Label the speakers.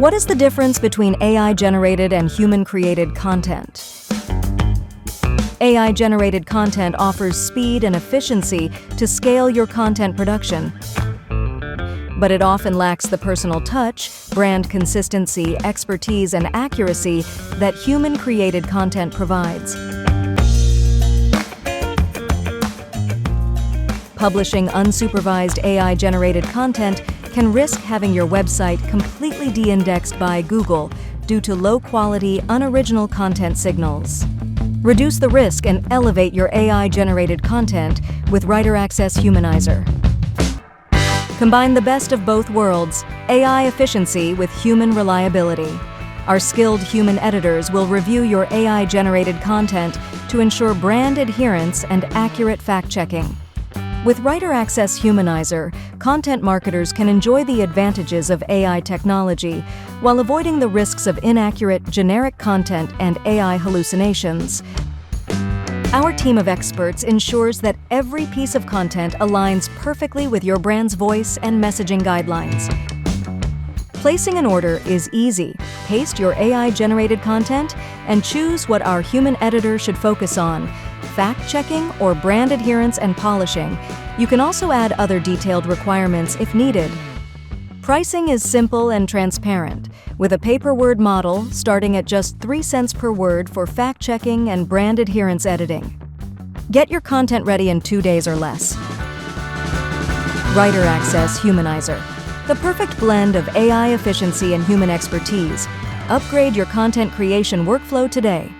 Speaker 1: What is the difference between AI-generated and human-created content? AI-generated content offers speed and efficiency to scale your content production, but it often lacks the personal touch, brand consistency, expertise, and accuracy that human-created content provides. Publishing unsupervised AI-generated content can risk having your website completely de-indexed by Google due to low-quality, unoriginal content signals. Reduce the risk and elevate your AI-generated content with WriterAccess Humanizer. Combine the best of both worlds, AI efficiency with human reliability. Our skilled human editors will review your AI-generated content to ensure brand adherence and accurate fact-checking. With WriterAccess Humanizer, content marketers can enjoy the advantages of AI technology while avoiding the risks of inaccurate, generic content and AI hallucinations. Our team of experts ensures that every piece of content aligns perfectly with your brand's voice and messaging guidelines. Placing an order is easy. Paste your AI-generated content and choose what our human editor should focus on: fact-checking or brand adherence and polishing. You can also add other detailed requirements if needed. Pricing is simple and transparent, with a pay-per-word model starting at just 3 cents per word for fact-checking and brand adherence editing. Get your content ready in 2 days or less. WriterAccess Humanizer, the perfect blend of AI efficiency and human expertise. Upgrade your content creation workflow today.